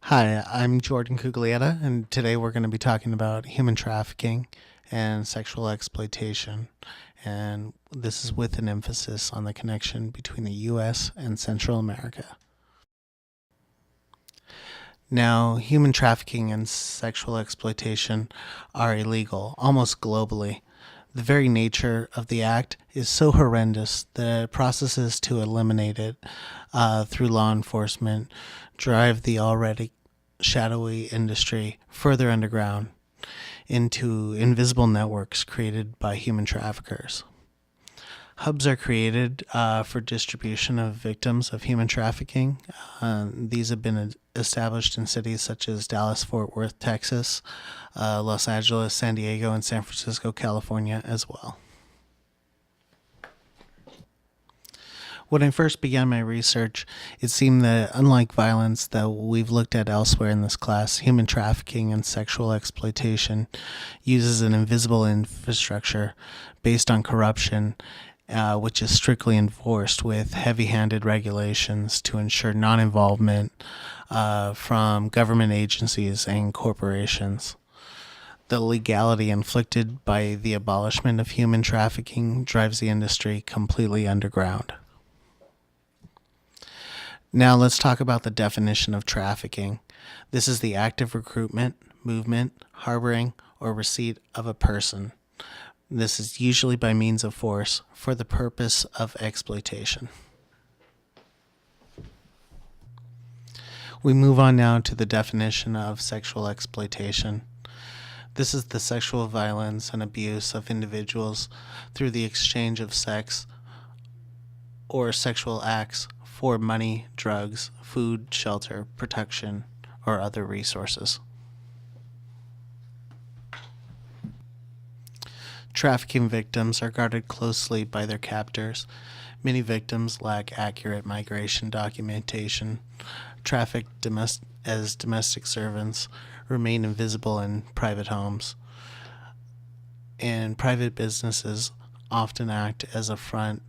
Hi, I'm Jordan Cuglietta, and today we're going to be talking about human trafficking and sexual exploitation. And this is with an emphasis on the connection between the U.S. and Central America. Now, human trafficking and sexual exploitation are illegal almost globally. The very nature of the act is so horrendous that processes to eliminate it through law enforcement drive the already shadowy industry further underground into invisible networks created by human traffickers. Hubs are created for distribution of victims of human trafficking. These have been established in cities such as Dallas, Fort Worth, Texas, Los Angeles, San Diego, and San Francisco, California as well. When I first began my research, it seemed that unlike violence that we've looked at elsewhere in this class, human trafficking and sexual exploitation uses an invisible infrastructure based on corruption, which is strictly enforced with heavy-handed regulations to ensure non-involvement from government agencies and corporations. The legality inflicted by the abolishment of human trafficking drives the industry completely underground. Now let's talk about the definition of trafficking. This is the active recruitment, movement, harboring, or receipt of a person. This is usually by means of force for the purpose of exploitation. We move on now to the definition of sexual exploitation. This is the sexual violence and abuse of individuals through the exchange of sex or sexual acts for money, drugs, food, shelter, protection, or other resources. Trafficking victims are guarded closely by their captors. Many victims lack accurate migration documentation. Trafficked as domestic servants remain invisible in private homes. And private businesses often act as a front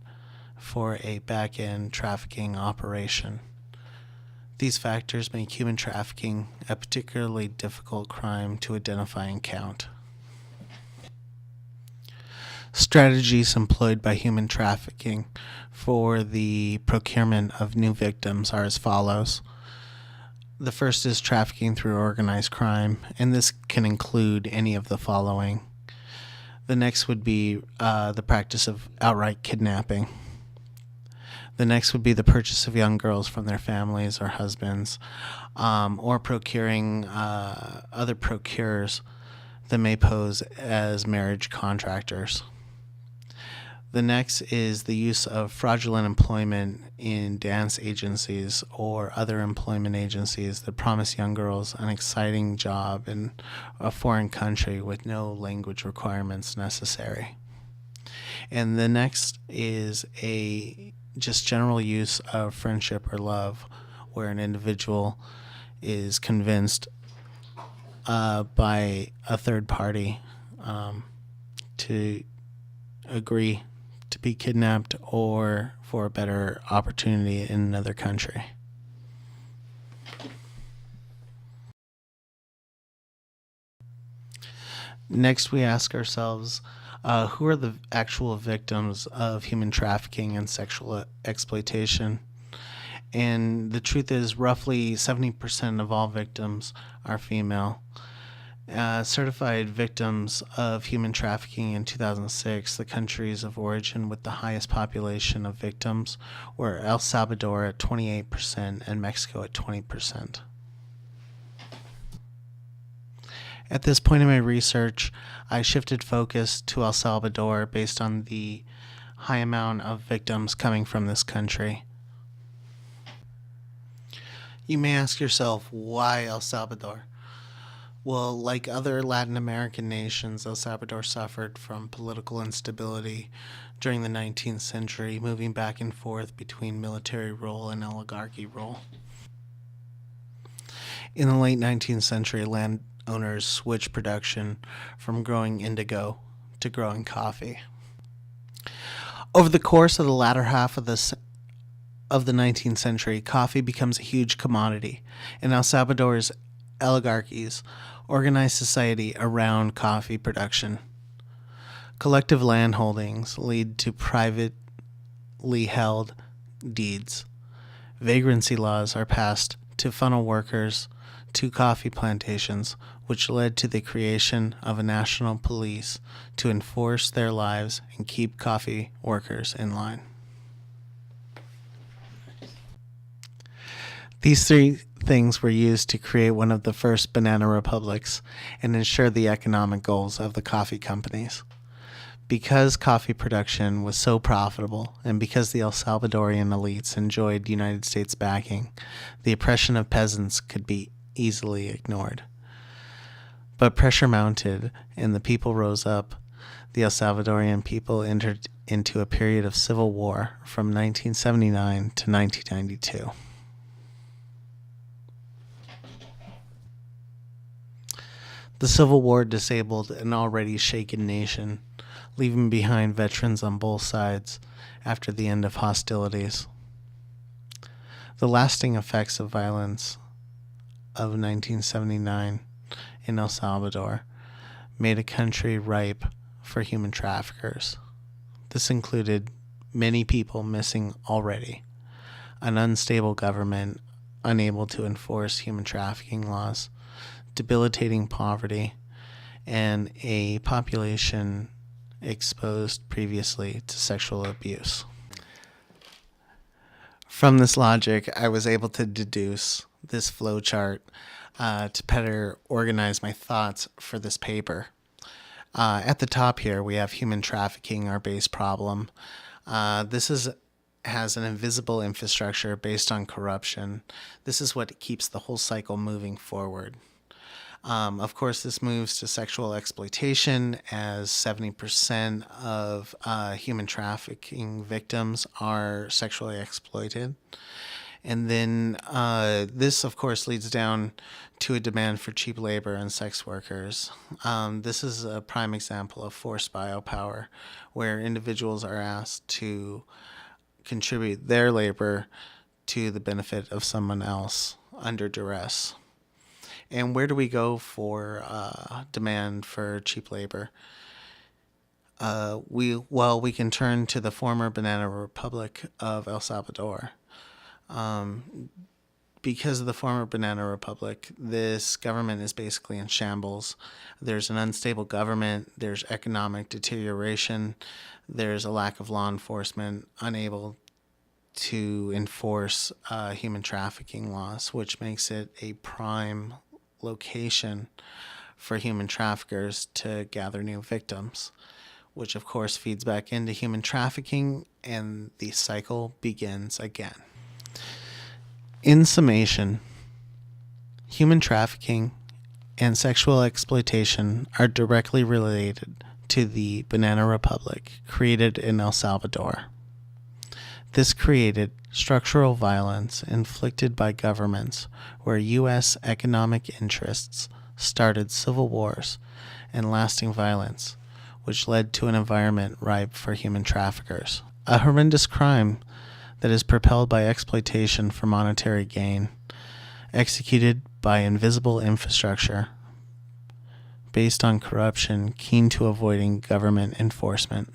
for a back-end trafficking operation. These factors make human trafficking a particularly difficult crime to identify and count. Strategies employed by human trafficking for the procurement of new victims are as follows. The first is trafficking through organized crime, and this can include any of the following. The next would be the practice of outright kidnapping. The next would be the purchase of young girls from their families or husbands, or procuring other procurers that may pose as marriage contractors. The next is the use of fraudulent employment in dance agencies or other employment agencies that promise young girls an exciting job in a foreign country with no language requirements necessary. And the next is a just general use of friendship or love, where an individual is convinced by a third party to agree to be kidnapped or for a better opportunity in another country. Next, we ask ourselves, who are the actual victims of human trafficking and sexual exploitation? And the truth is, roughly 70% of all victims are female. Certified victims of human trafficking in 2006, the countries of origin with the highest population of victims were El Salvador at 28% and Mexico at 20%. At this point in my research, I shifted focus to El Salvador based on the high amount of victims coming from this country. You may ask yourself, why El Salvador? Well, like other Latin American nations, El Salvador suffered from political instability during the 19th century, moving back and forth between military rule and oligarchy rule. In the late 19th century, landowners switched production from growing indigo to growing coffee. Over the course of the latter half of the of the 19th century, coffee becomes a huge commodity, and El Salvador's oligarchies organize society around coffee production. Collective land holdings lead to privately held deeds. Vagrancy laws are passed to funnel workers to coffee plantations, which led to the creation of a national police to enforce their lives and keep coffee workers in line. These three things were used to create one of the first banana republics and ensure the economic goals of the coffee companies. Because coffee production was so profitable, and because the El Salvadorian elites enjoyed United States backing, the oppression of peasants could be easily ignored. But pressure mounted, and the people rose up. The El Salvadorian people entered into a period of civil war from 1979 to 1992. The Civil War disabled an already shaken nation, leaving behind veterans on both sides after the end of hostilities. The lasting effects of violence of 1979 in El Salvador made a country ripe for human traffickers. This included many people missing already, an unstable government unable to enforce human trafficking laws, debilitating poverty, and a population exposed previously to sexual abuse. From this logic, I was able to deduce this flowchart to better organize my thoughts for this paper. At the top here, we have human trafficking, our base problem. This has an invisible infrastructure based on corruption. This is what keeps the whole cycle moving forward. Of course, this moves to sexual exploitation, as 70% of human trafficking victims are sexually exploited. And then this, of course, leads down to a demand for cheap labor and sex workers. This is a prime example of forced biopower, where individuals are asked to contribute their labor to the benefit of someone else under duress. And where do we go for demand for cheap labor? We can turn to the former Banana Republic of El Salvador. Because of the former Banana Republic, this government is basically in shambles. There's an unstable government, there's economic deterioration, there's a lack of law enforcement, unable to enforce human trafficking laws, which makes it a prime location for human traffickers to gather new victims, which of course feeds back into human trafficking, and the cycle begins again. In summation, human trafficking and sexual exploitation are directly related to the Banana Republic created in El Salvador. This created structural violence inflicted by governments where U.S. economic interests started civil wars and lasting violence, which led to an environment ripe for human traffickers. A horrendous crime that is propelled by exploitation for monetary gain, executed by invisible infrastructure, based on corruption, keen to avoiding government enforcement.